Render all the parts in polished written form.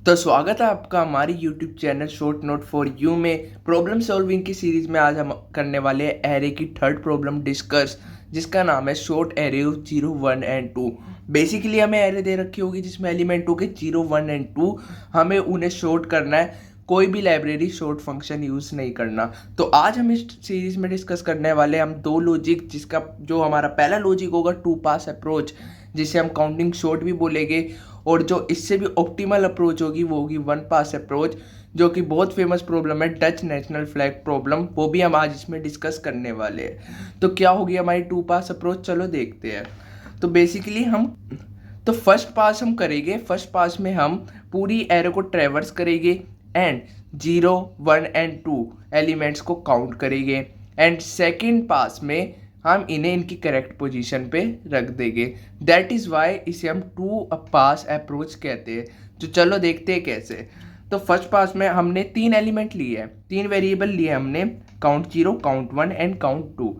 तो स्वागत है आपका हमारी YouTube channel short note for you में प्रॉब्लम सॉल्विंग की सीरीज में। आज हम करने वाले हैं एरे की थर्ड प्रॉब्लम डिस्कस, जिसका नाम है short array of 0, 1 and 2। Basically हमें एरे दे रखी होगी जिसमें एलिमेंट होंगे 0, 1 एंड 2। हमें उन्हें शॉर्ट करना है, कोई भी लाइब्रेरी शॉर्ट फंक्शन यूज़ नहीं करना। तो आज हम इस सीरीज में डिस्कस करने वाले हैं हम दो लॉजिक, जिसका जो हमारा पहला लॉजिक होगा टू पास अप्रोच, जिसे हम काउंटिंग शॉर्ट भी बोलेंगे, और जो इससे भी ऑप्टिमल अप्रोच होगी वो होगी वन पास अप्रोच, जो कि बहुत फेमस प्रॉब्लम है, डच नेशनल फ्लैग प्रॉब्लम। वो भी हम आज इसमें डिस्कस करने वाले हैं। तो क्या होगी हमारी टू पास अप्रोच, चलो देखते हैं। तो बेसिकली हम तो फर्स्ट पास हम करेंगे। फर्स्ट पास में हम पूरी एरो को ट्रेवर्स करेंगे एंड 0, 1 एंड 2 एलिमेंट्स को काउंट करेंगे। एंड सेकेंड पास में हम इन्हें इनकी करेक्ट पोजीशन पे रख देंगे। दैट इज़ वाई इसे हम टू पास अप्रोच कहते हैं। तो चलो देखते हैं कैसे। तो फर्स्ट पास में हमने तीन एलिमेंट लिए हैं, तीन वेरिएबल लिए हमने, काउंट 0, काउंट 1 एंड काउंट 2।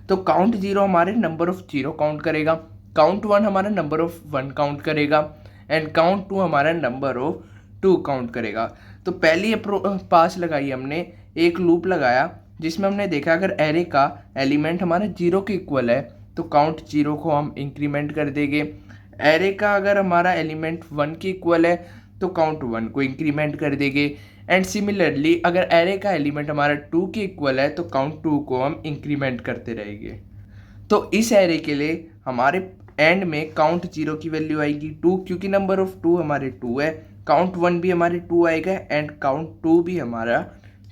तो काउंट 0 हमारे नंबर ऑफ 0 काउंट करेगा, काउंट 1 हमारा नंबर ऑफ 1 काउंट करेगा, एंड काउंट 2 हमारा नंबर ऑफ 2 काउंट करेगा। तो पहली पास लगाई हमने, एक लूप लगाया जिसमें हमने देखा अगर एरे का एलिमेंट हमारा 0 के इक्वल है तो काउंट 0 को हम इंक्रीमेंट कर देंगे। एरे का अगर हमारा एलिमेंट 1 के इक्वल है तो काउंट 1 को इंक्रीमेंट कर देंगे। एंड सिमिलरली अगर एरे का एलिमेंट हमारा 2 के इक्वल है तो काउंट 2 को हम इंक्रीमेंट करते रहेंगे। तो इस एरे के लिए हमारे एंड में काउंट 0 की वैल्यू आएगी 2, क्योंकि नंबर ऑफ 2 हमारे 2 है। काउंट 1 भी हमारे 2 आएगा एंड काउंट 2 भी हमारा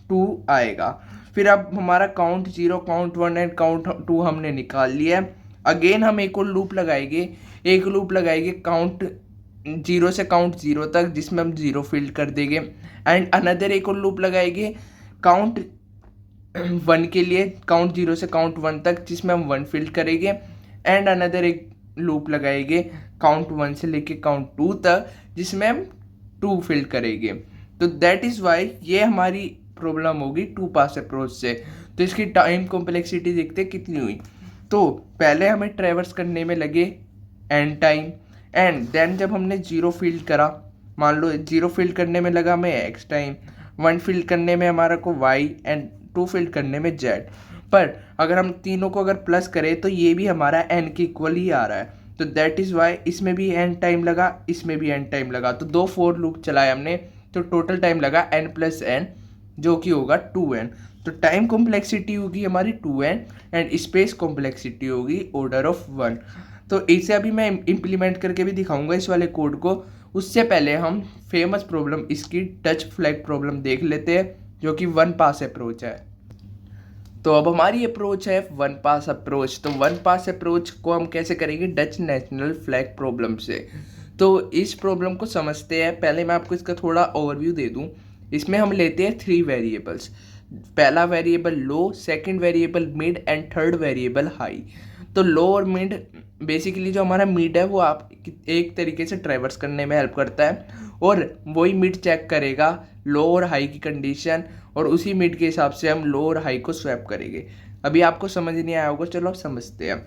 2 आएगा। फिर अब हमारा काउंट 0, काउंट 1 एंड काउंट 2 हमने निकाल लिया है। अगेन हम एक और लूप लगाएंगे, एक लूप लगाएंगे काउंट 0 से काउंट 0 तक, जिसमें हम 0 फिल कर देंगे। एंड अनदर एक और लूप लगाएंगे काउंट 1 के लिए, काउंट 0 से काउंट 1 तक, जिसमें हम 1 फिल करेंगे। एंड अनदर एक लूप लगाएंगे काउंट 1 से लेके काउंट 2 तक, जिसमें हम 2 फिल करेंगे। तो दैट इज़ वाई ये हमारी प्रॉब्लम होगी टू पास अप्रोच से। तो इसकी टाइम कॉम्प्लेक्सिटी देखते कितनी हुई। तो पहले हमें ट्रेवर्स करने में लगे एन टाइम, एंड देन जब हमने 0 फील्ड करा, मान लो 0 फील्ड करने में लगा हमें एक्स टाइम, 1 फील्ड करने में हमारा को वाई, एंड 2 फील्ड करने में जेड। पर अगर हम तीनों को अगर प्लस करें तो ये भी हमारा एन के इक्वल ही आ रहा है। तो दैट इज़ वाई इसमें भी एन टाइम लगा, इसमें भी एन टाइम लगा। तो दो फोर लूप चलाए हमने, तो टोटल टाइम लगा एन प्लस एन, जो कि होगा 2n। तो टाइम कॉम्प्लेक्सिटी होगी हमारी 2n एंड स्पेस कॉम्प्लेक्सिटी होगी ऑर्डर ऑफ 1। तो इसे अभी मैं इम्प्लीमेंट करके भी दिखाऊंगा इस वाले कोड को। उससे पहले हम फेमस प्रॉब्लम इसकी डच फ्लैग प्रॉब्लम देख लेते हैं, जो कि वन पास अप्रोच है। तो अब हमारी अप्रोच है वन पास अप्रोच। तो वन पास अप्रोच को हम कैसे करेंगे, डच नेशनल फ्लैग प्रॉब्लम से। तो इस प्रॉब्लम को समझते हैं। पहले मैं आपको इसका थोड़ा ओवरव्यू दे दूं। इसमें हम लेते हैं 3 वेरिएबल्स, पहला variable low, second variable mid and third variable high. तो लो और मिड, बेसिकली जो हमारा मिड है वो आप एक तरीके से ट्रैवर्स करने में हेल्प करता है, और वही मिड चेक करेगा लो और हाई की कंडीशन, और उसी मिड के हिसाब से हम लो और हाई को स्वैप करेंगे। अभी आपको समझ नहीं आया होगा, चलो अब समझते हैं।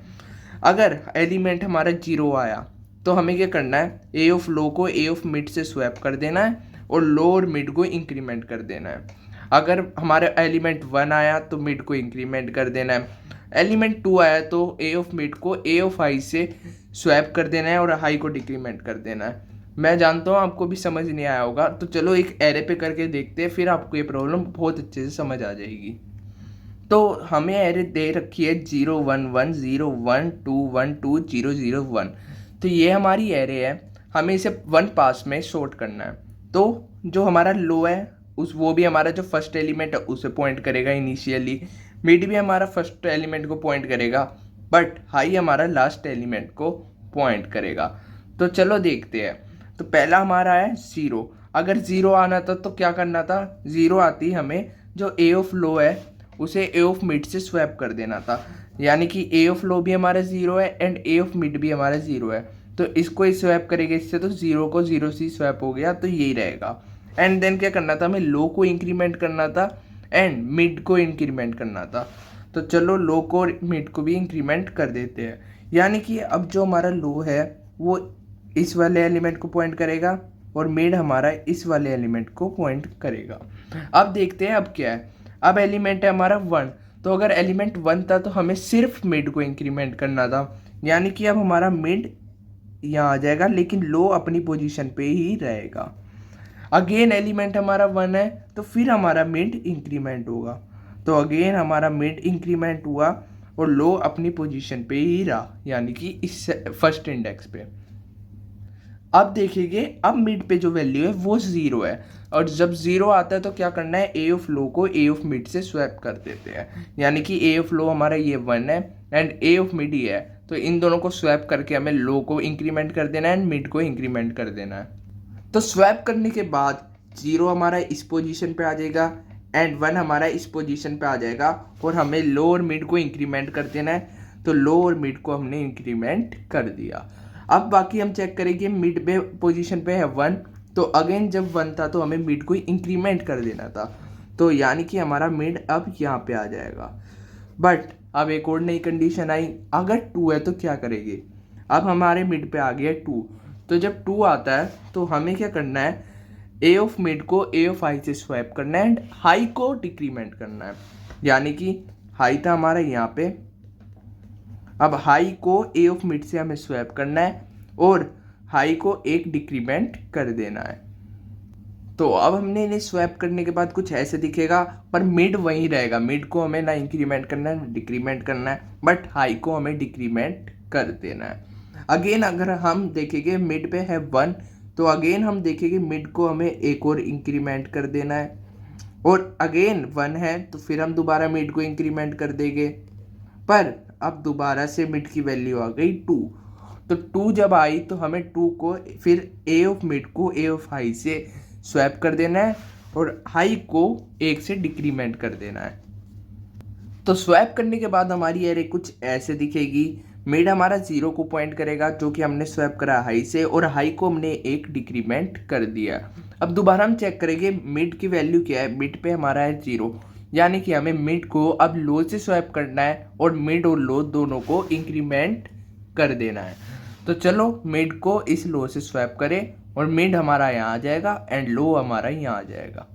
अगर एलिमेंट हमारा 0 आया तो हमें क्या करना है, ए ऑफ लो को ए ऑफ मिड से स्वैप कर देना है, और लो और मिड को इंक्रीमेंट कर देना है। अगर हमारा एलिमेंट 1 आया तो मिड को इंक्रीमेंट कर देना है। एलिमेंट 2 आया तो ए ऑफ मिड को ए ऑफ हाई से स्वैप कर देना है, और हाई को डिक्रीमेंट कर देना है। मैं जानता हूँ आपको भी समझ नहीं आया होगा, तो चलो एक एरे पे करके देखते हैं, फिर आपको ये प्रॉब्लम बहुत अच्छे से समझ आ जाएगी। तो हमें एरे दे रखी है 0, 1, 1, 0, 1, 2, 1, 2, 0, 0, 1। तो ये हमारी एरे है, हमें इसे वन पास में शॉर्ट करना है। तो जो हमारा लो है उस वो भी हमारा जो फर्स्ट एलिमेंट है उसे पॉइंट करेगा इनिशियली, मिड भी हमारा फर्स्ट एलिमेंट को पॉइंट करेगा, बट हाई हमारा लास्ट एलिमेंट को पॉइंट करेगा। तो चलो देखते हैं। तो पहला हमारा है 0। अगर 0 आना था तो क्या करना था, 0 आती हमें जो ए ऑफ लो है उसे ए ऑफ मिड से स्वैप कर देना था। यानी कि ए ऑफ लो भी हमारा 0 है एंड ए ऑफ मिड भी हमारा 0 है। तो इसको ही स्वैप करेंगे इससे, तो 0 को 0 से स्वैप हो गया, तो यही रहेगा। एंड देन क्या करना था, हमें लो को इंक्रीमेंट करना था एंड मिड को इंक्रीमेंट करना था। तो चलो लो को मिड को भी इंक्रीमेंट कर देते हैं। यानी कि अब जो हमारा लो है वो इस वाले एलिमेंट को पॉइंट करेगा, और मिड हमारा इस वाले एलिमेंट को पॉइंट करेगा। अब देखते हैं अब क्या है। अब एलिमेंट है हमारा 1, तो अगर एलिमेंट 1 था तो हमें सिर्फ मिड को इंक्रीमेंट करना था, यानी कि अब हमारा मिड यहाँ आ जाएगा लेकिन लो अपनी पोजीशन पे ही रहेगा। अगेन एलिमेंट हमारा 1 है तो फिर हमारा मिड इंक्रीमेंट होगा, तो अगेन हमारा मिड इंक्रीमेंट हुआ और लो अपनी पोजीशन पे ही रहा, यानी कि इस फर्स्ट इंडेक्स पे। अब देखेंगे अब मिड पे जो वैल्यू है वो 0 है, और जब 0 आता है तो क्या करना है, ए ऑफ लो को ए ऑफ मिड से स्वैप कर देते हैं, यानी कि ए ऑफ लो हमारा ये 1 है एंड ए ऑफ मिड ही है, तो इन दोनों को स्वैप करके हमें लो को इंक्रीमेंट कर देना है एंड मिड को इंक्रीमेंट कर देना है। तो स्वैप करने के बाद 0 हमारा इस पोजीशन पे आ जाएगा एंड 1 हमारा इस पोजीशन पे आ जाएगा, और हमें लो और मिड को इंक्रीमेंट कर देना है, तो लो और मिड को हमने इंक्रीमेंट कर दिया। अब बाकी हम चेक करेंगे, मिड पे पोजीशन पे है 1, तो अगेन जब 1 था तो हमें मिड को इंक्रीमेंट कर देना था, तो यानी कि हमारा मिड अब यहाँ पे आ जाएगा। बट अब एक और नई कंडीशन आई, अगर 2 है तो क्या करेंगे। अब हमारे मिड पे आ गया 2, तो जब 2 आता है तो हमें क्या करना है, ए ऑफ मिड को ए ऑफ हाई से स्वैप करना है एंड हाई को डिक्रीमेंट करना है, यानी कि हाई था हमारा यहाँ पे, अब हाई को ए ऑफ मिड से हमें स्वैप करना है और हाई को एक डिक्रीमेंट कर देना है। तो अब हमने इन्हें स्वैप करने के बाद कुछ ऐसे दिखेगा, पर मिड वहीं रहेगा, मिड को हमें ना इंक्रीमेंट करना है ना डिक्रीमेंट करना है, बट हाई को हमें डिक्रीमेंट कर देना है। अगेन अगर हम देखेंगे मिड पे है 1, तो अगेन हम देखेंगे मिड को हमें एक और इंक्रीमेंट कर देना है, और अगेन 1 है तो फिर हम दोबारा मिड को इंक्रीमेंट कर देंगे, पर अब दोबारा से मिड की वैल्यू आ गई 2, तो 2 जब आई तो हमें 2 को फिर ए ऑफ मिड को ए ऑफ हाई से स्वैप कर देना है और हाई को 1 से डिक्रीमेंट कर देना है। तो स्वैप करने के बाद हमारी एरे कुछ ऐसे दिखेगी, मिड हमारा 0 को पॉइंट करेगा जो कि हमने स्वैप करा हाई से, और हाई को हमने एक डिक्रीमेंट कर दिया। अब दोबारा हम चेक करेंगे मिड की वैल्यू क्या है, मिड पे हमारा है 0, यानी कि हमें मिड को अब लो से स्वैप करना है और मिड और लो दोनों को इंक्रीमेंट कर देना है। तो चलो मिड को इस लो से स्वैप करें और मिड हमारा यहाँ आ जाएगा एंड लो हमारा यहाँ आ जाएगा।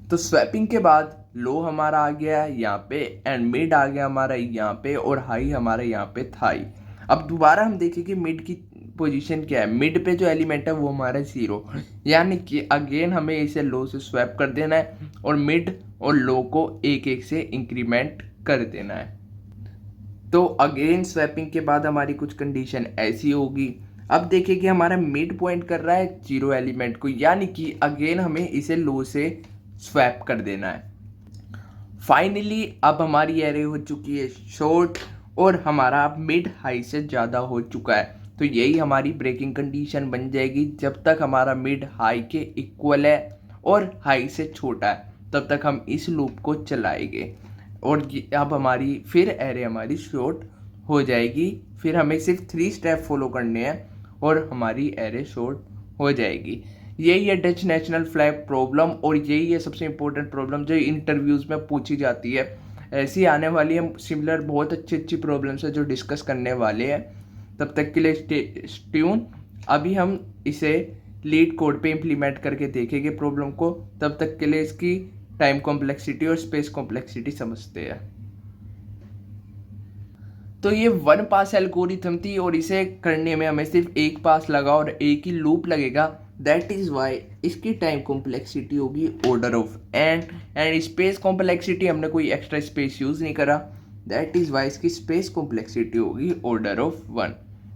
तो स्वैपिंग के बाद लो हमारा आ गया यहाँ पे एंड मिड आ गया हमारा यहाँ पे और हाई हमारा यहाँ पे था ही। अब दोबारा हम देखेंगे मिड की पोजीशन क्या है, मिड पे जो एलिमेंट है वो हमारा 0, यानी कि अगेन हमें इसे लो से स्वैप कर देना है और मिड और लो को एक एक से इंक्रीमेंट कर देना है। तो अगेन स्वैपिंग के बाद हमारी कुछ कंडीशन ऐसी होगी, अब देखिए कि हमारा मिड पॉइंट कर रहा है 0 एलिमेंट को, यानी कि अगेन हमें इसे लो से स्वैप कर देना है। फाइनली अब हमारी एरे हो चुकी है शॉर्ट और हमारा अब मिड हाई से ज़्यादा हो चुका है, तो यही हमारी ब्रेकिंग कंडीशन बन जाएगी। जब तक हमारा मिड हाई के इक्वल है और हाई से छोटा है तब तक हम इस लूप को चलाएंगे, और अब हमारी फिर एरे हमारी शॉर्ट हो जाएगी। फिर हमें सिर्फ 3 स्टेप फॉलो करने हैं और हमारी एरे शॉर्ट हो जाएगी। यही है डच नेशनल फ्लैग प्रॉब्लम, और यही है सबसे इम्पोर्टेंट प्रॉब्लम जो इंटरव्यूज़ में पूछी जाती है। ऐसी आने वाली हम सिमिलर बहुत अच्छी अच्छी प्रॉब्लम्स है जो डिस्कस करने वाले हैं। तब तक के लिए ट्यून। अभी हम इसे लीड कोड पे इम्प्लीमेंट करके देखेंगे प्रॉब्लम को, तब तक के लिए इसकी टाइम कॉम्प्लेक्सिटी और स्पेस कॉम्प्लेक्सिटी समझते हैं। तो ये 1 पास एल्गोरिथम थी और इसे करने में हमें सिर्फ एक पास लगा और एक ही लूप लगेगा। दैट इज़ वाई इसकी टाइम कॉम्प्लेक्सिटी होगी order of and space complexity हमने कोई एक्स्ट्रा स्पेस यूज़ नहीं करा। दैट इज़ वाई इसकी स्पेस कॉम्प्लेक्सिटी होगी ऑर्डर ऑफ 1।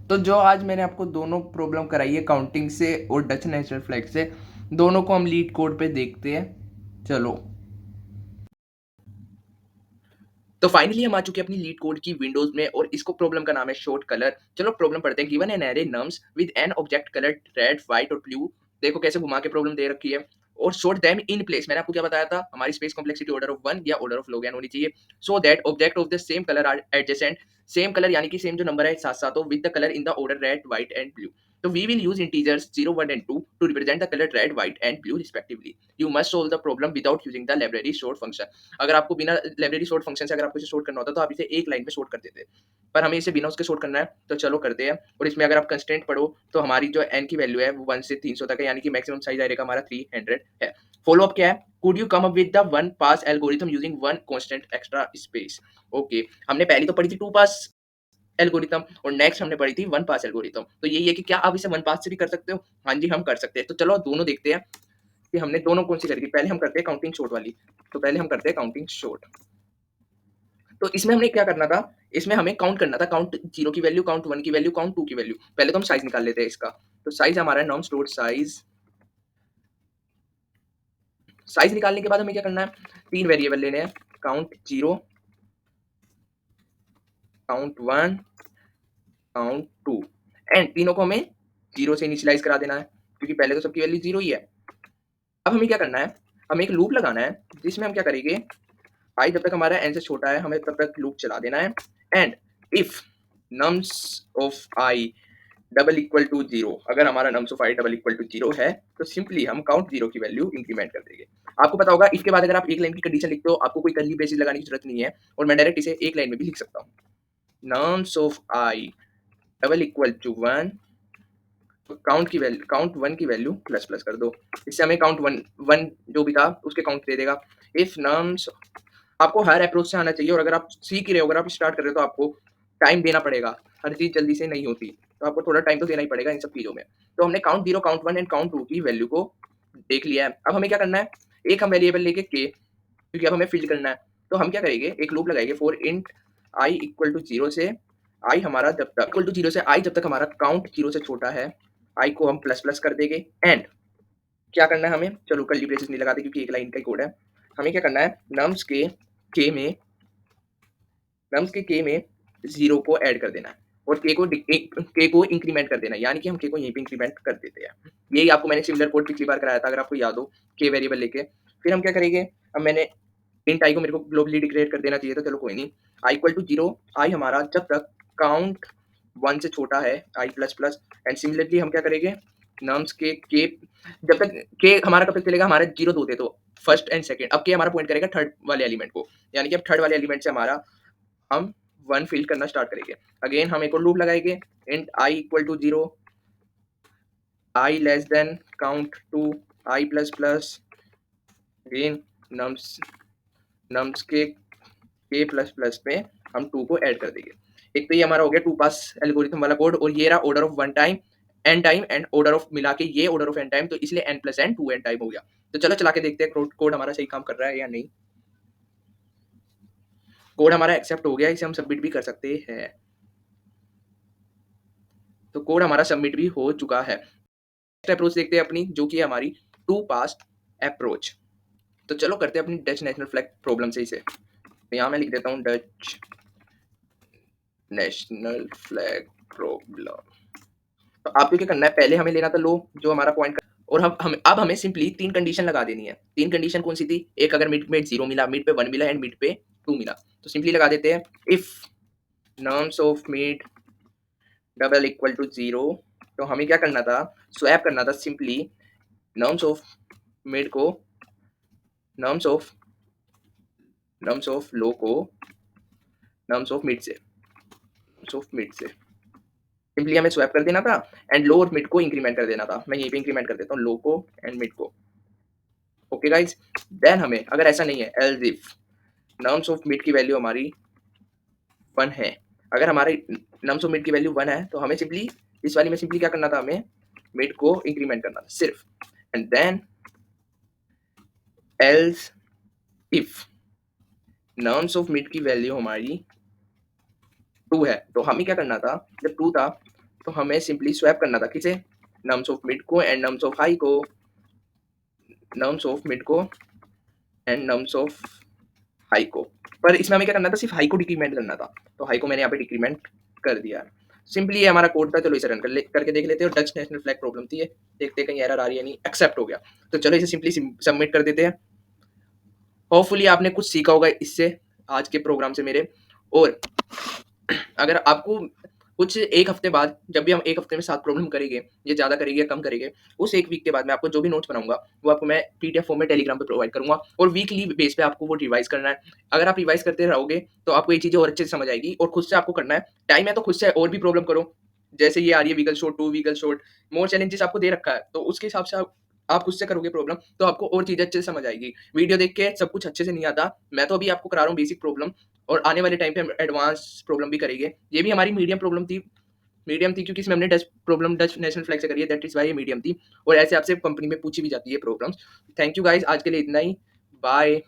तो जो आज मैंने आपको दोनों प्रॉब्लम कराई है काउंटिंग से और डच नेचुरल फ्लैग से, दोनों को हम लीड कोड पे देखते हैं। चलो, तो फाइनली हम आ चुके हैं अपनी लीड कोड की विंडोज में और इसको प्रॉब्लम का नाम है शॉर्ट कलर। चलो प्रॉब्लम पढ़ते हैं। Given an array nums with an object colour red white और ब्लू। देखो कैसे घुमा के प्रॉब्लम दे रखी है। और सॉर्ट देम इन प्लेस। मैंने आपको क्या बताया था, हमारी स्पेस कॉम्प्लेक्सिटी ऑर्डर ऑफ 1 या ऑर्डर ऑफ log n होनी चाहिए। So that object of the same colour are adjacent. Same colour यानी कि सेम जो नंबर है साथ साथ हो with the colour in the order red white and blue. तो we will use integers 0, 1 and 2 to represent the colour red, white and blue respectively. You must solve the problem without using the library sort function. अगर आपको बिना library sort function से अगर आपको इसे sort करना होता तो आप इसे एक लाइन में सॉर्ट कर देते, पर हमें इसे बिना उसके सॉर्ट करना है, तो चलो करते हैं। और इसमें अगर आप कंस्ट्रेंट पढ़ो तो हमारी जो n की वैल्यू है वो 1 से 300 तक है, यानी कि मैक्सिमम साइज आएगा हमारा 300 है। फॉलो अप क्या है? Could you come up with the one pass algorithm using one constant extra space. Okay, हमने पहली तो पढ़ी थी टू पास एल्गोरिथम और नेक्स्ट हमने पढ़ी थी वन पास एल्गोरिथम। तो यही है कि क्या आप इसे वन पास से भी कर सकते हो? हाँ जी, हम कर सकते हैं। तो चलो दोनों देखते हैं कि हमने दोनों कौन सी करी थी। पहले हम करते हैं काउंटिंग शॉर्ट वाली। तो पहले हम करते हैं काउंटिंग शॉर्ट। तो इसमें हमने क्या करना था? इसमें हमें काउंट करना था, काउंट 0 की वैल्यू, काउंट 1 की वैल्यू, काउंट 2 की वैल्यू। पहले तो हम साइज निकाल लेते हैं इसका। तो साइज हमारा है नॉर्म स्टोर्ड साइज। साइज निकालने के बाद हमें क्या करना है? 3 वेरिएबल लेने हैं, काउंट 0, काउंट 1, काउंट 2 एंड तीनों को हमें 0 से इनिशियलाइज करा देना है, क्योंकि पहले तो सबकी वैल्यू 0 ही है। अब हमें क्या करना है? हमें एक लूप लगाना है जिसमें हम क्या करेंगे, i जब तक हमारा n से छोटा है हमें तब तक लूप चला देना है। And if nums of i double equal to 0, अगर हमारा nums of i double equal to 0 है तो सिंपली हम काउंट 0 की वैल्यू इंक्रीमेंट कर देंगे। आपको पता होगा इसके बाद अगर आप एक लाइन की कंडीशन लिखते हो आपको कोई कर्ली ब्रेसेस लगाने की जरूरत नहीं है, और मैं डायरेक्ट इसे एक लाइन में भी लिख सकता हूँ। Nums of i double equal to 1, count की वैल्यू, काउंट 1 की वैल्यू प्लस प्लस कर दो। इससे हमें काउंट 1 जो भी था उसके काउंट दे देगा। इफ नम्स, आपको हर अप्रोच से आना चाहिए, और अगर आप सीख रहे हो, अगर आप स्टार्ट कर रहे हो तो आपको टाइम देना पड़ेगा। हर चीज जल्दी से नहीं होती, तो आपको थोड़ा टाइम तो देना ही पड़ेगा इन सब चीजों में। तो हमने काउंट 0, काउंट 1 एंड काउंट 2 की वैल्यू को देख लिया है। अब हमें क्या करना है? एक हम वेरिएबल लेके के, क्योंकि अब हमें फिल करना है, तो हम क्या करेंगे, एक लूप लगाएंगे for int i equal to 0 से i हमारा जब तक इक्वल टू 0 से i जब तक हमारा काउंट 0 से छोटा है, i को हम प्लस प्लस कर देंगे। एंड क्या करना है हमें? चलो कर्ली ब्रेसेस नहीं लगाते क्योंकि एक लाइन का ही कोड है। हमें क्या करना है? नम्स के में नम्स के के में 0 को ऐड कर देना है, और के को इंक्रीमेंट कर देना है, यानी कि हम के को यहीं पे इंक्रीमेंट कर देते हैं। यही आपको मैंने सिमिलर कोड पिछली बार कराया था, अगर आपको याद हो, के वेरिएबल लेके। फिर हम क्या करेंगे? अब मैंने इंट आई को मेरे को ग्लोबली डिक्लेयर कर देना चाहिए था, चलो कोई नहीं। आई इक्वल टू 0, आई हमारा जब तक काउंट 1 से छोटा है, आई प्लस प्लस। एंड सिमिलरली हम क्या करेंगे? नम्स के जब तक के हमारा कब तक चलेगा? हमारे 0 2 थे तो फर्स्ट एंड सेकंड। अब के हमारा पॉइंट करेगा थर्ड वाले एलिमेंट को, यानी कि अब थर्ड वाले एलिमेंट से हमारा हम 1 फिल करना स्टार्ट करेंगे। अगेन हम एक और लूप लगाएंगे, int i equal to 0, i less than count 2, i plus plus. Again nums के प्लस प्लस में हम 2 को ऐड कर देंगे। एक तो ये हमारा हो गया 2 पास एल्गोरिथम वाला कोड, और ये रहा order of 1 time, n time and order of मिला के ये ऑर्डर ऑफ n टाइम, तो इसलिए n plus n 2n time हो गया। तो चलो चला के देखते हैं कोड हमारा सही काम कर रहा है या नहीं। कोड हमारा एक्सेप्ट हो गया, इसे हम सबमिट भी कर सकते हैं। तो कोड हमारा सबमिट भी हो चुका है। नेक्स्ट अप्रोच देखते हैं अपनी, जो कि है हमारी टू पास अप्रोच। तो चलो करते हैं अपनी डच नेशनल फ्लैग प्रॉब्लम से इसे। तो यहाँ मैं लिख देता हूँ डच नेशनल फ्लैग प्रॉब्लम। तो आपको क्या करना है? पहले हमें लेना था लो जो हमारा पॉइंट, और हम अब हमें सिंपली 3 कंडीशन लगा देनी है। 3 कंडीशन कौन सी थी? एक, अगर मिड पे 0 मिला, मिड पे 1 मिला एंड मिड पे 2 मिला, तो सिंपली लगा देते हैं if nums of mid double equal to 0। तो हमें क्या करना था? स्वैप करना था सिंपली नम्स ऑफ मिड को नम्स ऑफ लो को नम्स ऑफ मिड से सिंपली हमें स्वैप कर देना था, एंड लो और मिड को इंक्रीमेंट कर देना था। मैं यहीं पे इंक्रीमेंट कर देता हूँ, लो को एंड मिड को। ओके गाइस, देन हमें, अगर ऐसा नहीं है, else if nums of mid की वैल्यू हमारी 1 है, अगर हमारे नम्स ऑफ मिड की वैल्यू 1 है तो हमें सिंपली इस वाली में सिंपली क्या करना था? हमें मिड को इंक्रीमेंट करना था सिर्फ। And then else if nums of mid की वैल्यू हमारी 2 है, तो हमें क्या करना था? जब 2 था तो हमें सिंपली स्वैप करना था, किसे? नम्स ऑफ मिड को एंड नम्स ऑफ हाई को, नम्स ऑफ मिड को एंड नम्स ऑफ हाई को। पर इसमें हमें क्या करना था? सिर्फ हाई को डिक्रीमेंट करना था, तो हाई को मैंने यहाँ पे डिक्रीमेंट कर दिया। सिंपली ये हमारा कोड था। चलो इसे रन करके देख लेते हैं। डच नेशनल फ्लैग प्रॉब्लम थी ये, देखते हैं कहीं एरर आ रही है नहीं। एक्सेप्ट हो गया, तो चलो इसे सिंपली सबमिट कर देते हैं। होपफुली आपने कुछ सीखा होगा इससे आज के प्रोग्राम से मेरे। और अगर आपको कुछ 1 हफ्ते बाद जब भी हम 1 हफ्ते में 7 प्रॉब्लम करेंगे, या ज़्यादा करेंगे या कम करेंगे, उस 1 वीक के बाद मैं आपको जो भी नोट्स बनाऊँगा, वो आपको मैं पीडीएफ फॉर्म में टेलीग्राम पे प्रोवाइड करूँगा और वीकली बेस पे आपको वो रिवाइज़ करना है। अगर आप रिवाइज़ करते रहोगे, तो आपको ये चीज़ें और अच्छे से समझ आएगी और खुद से आपको करना है। टाइम है तो खुद से और भी प्रॉब्लम करो। जैसे ये आ रही है व्हीकल शॉट, 2 व्हीकल शॉट, मोर चैलेंजेस आपको दे रखा है, तो उसके हिसाब से आप खुद से करोगे प्रॉब्लम, तो आपको और चीज़ें अच्छे से समझ आएगी। वीडियो देख के सब कुछ अच्छे से नहीं आता। मैं तो अभी आपको करा रहा हूँ बेसिक प्रॉब्लम और आने वाले टाइम पे हम एडवांस प्रॉब्लम भी करेंगे। ये भी हमारी मीडियम थी क्योंकि इसमें हमने डच नेशनल फ्लैग से करी है, दैट इज़ व्हाई ये मीडियम थी और ऐसे आपसे कंपनी में पूछी भी जाती है प्रॉब्लम्स। थैंक यू गाइस, आज के लिए इतना ही। बाय।